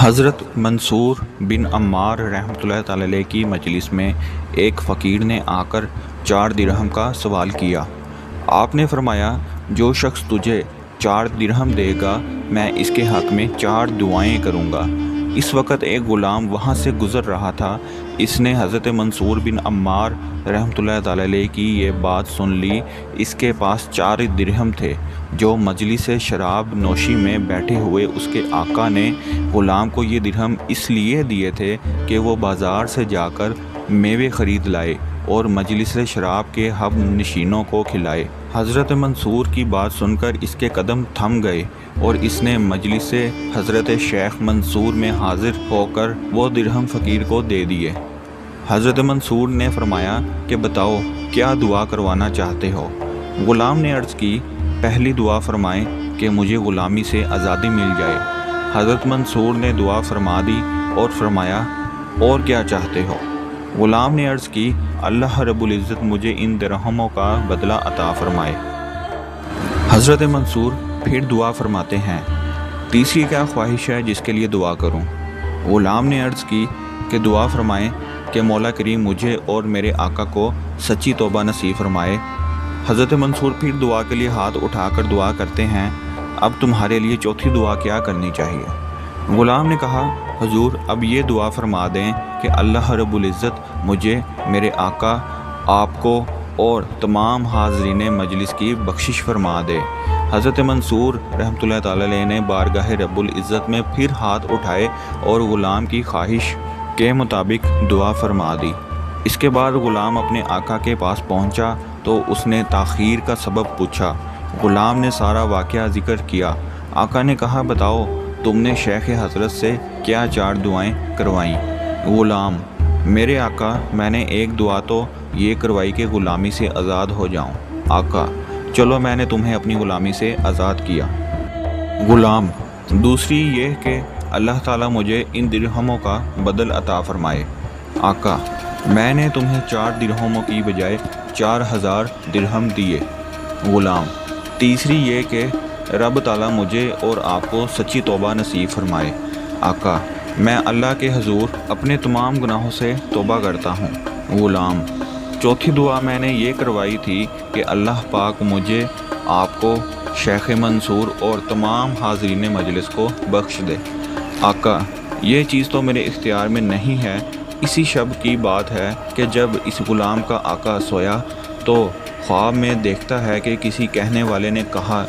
حضرت منصور بن عمار رحمۃ اللہ تعالی علیہ کی مجلس میں ایک فقیر نے آ کر 4 درہم کا سوال کیا۔ آپ نے فرمایا، جو شخص تجھے 4 درہم دے گا میں اس کے حق میں 4 دعائیں کروں گا۔ اس وقت ایک غلام وہاں سے گزر رہا تھا۔ اس نے حضرت منصور بن عمار رحمۃ اللہ تعالی علیہ کی یہ بات سن لی۔ اس کے پاس 4 درہم تھے جو مجلس شراب نوشی میں بیٹھے ہوئے اس کے آقا نے غلام کو یہ درہم اس لیے دیے تھے کہ وہ بازار سے جا کر میوے خرید لائے اور مجلس شراب کے ہم نشینوں کو کھلائے۔ حضرت منصور کی بات سن کر اس کے قدم تھم گئے اور اس نے مجلس حضرت شیخ منصور میں حاضر ہو کر وہ درہم فقیر کو دے دیے۔ حضرت منصور نے فرمایا کہ بتاؤ کیا دعا کروانا چاہتے ہو؟ غلام نے عرض کی، پہلی دعا فرمائیں کہ مجھے غلامی سے آزادی مل جائے۔ حضرت منصور نے دعا فرما دی اور فرمایا، اور کیا چاہتے ہو؟ غلام نے عرض کی، اللہ رب العزت مجھے ان درہموں کا بدلہ عطا فرمائے۔ حضرت منصور پھر دعا فرماتے ہیں، تیسری کیا خواہش ہے جس کے لیے دعا کروں؟ غلام نے عرض کی کہ دعا فرمائیں کہ مولا کریم مجھے اور میرے آقا کو سچی توبہ نصیب فرمائے۔ حضرت منصور پھر دعا کے لیے ہاتھ اٹھا کر دعا کرتے ہیں، اب تمہارے لیے چوتھی دعا کیا کرنی چاہیے؟ غلام نے کہا، حضور اب یہ دعا فرما دیں کہ اللہ رب العزت مجھے، میرے آقا، آپ کو اور تمام حاضرین مجلس کی بخشش فرما دے۔ حضرت منصور رحمۃ اللہ تعالی علیہ نے بارگاہ رب العزت میں پھر ہاتھ اٹھائے اور غلام کی خواہش کے مطابق دعا فرما دی۔ اس کے بعد غلام اپنے آقا کے پاس پہنچا تو اس نے تاخیر کا سبب پوچھا۔ غلام نے سارا واقعہ ذکر کیا۔ آقا نے کہا، بتاؤ تم نے شیخ حضرت سے کیا 4 دعائیں کروائیں؟ غلام، میرے آقا میں نے ایک دعا تو یہ کروائی کہ غلامی سے آزاد ہو جاؤں۔ آقا، چلو میں نے تمہیں اپنی غلامی سے آزاد کیا۔ غلام، دوسری یہ کہ اللہ تعالیٰ مجھے ان درہموں کا بدل عطا فرمائے۔ آقا، میں نے تمہیں 4 درہموں کی بجائے 4000 درہم دیے۔ غلام، تیسری یہ کہ رب تعالیٰ مجھے اور آپ کو سچی توبہ نصیب فرمائے۔ آقا، میں اللہ کے حضور اپنے تمام گناہوں سے توبہ کرتا ہوں۔ غلام، چوتھی دعا میں نے یہ کروائی تھی کہ اللہ پاک مجھے، آپ کو، شیخ منصور اور تمام حاضرین مجلس کو بخش دے۔ آقا، یہ چیز تو میرے اختیار میں نہیں ہے۔ اسی شب کی بات ہے کہ جب اس غلام کا آقا سویا تو خواب میں دیکھتا ہے کہ کسی کہنے والے نے کہا،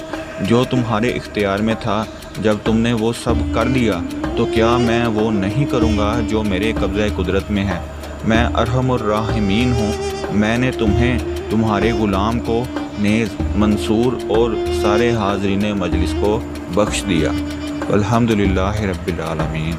جو تمہارے اختیار میں تھا جب تم نے وہ سب کر لیا تو کیا میں وہ نہیں کروں گا جو میرے قبضہ قدرت میں ہے؟ میں ارحم الراحمین ہوں۔ میں نے تمہیں، تمہارے غلام کو نیز منصور اور سارے حاضرین مجلس کو بخش دیا۔ الحمدللہ رب العالمین۔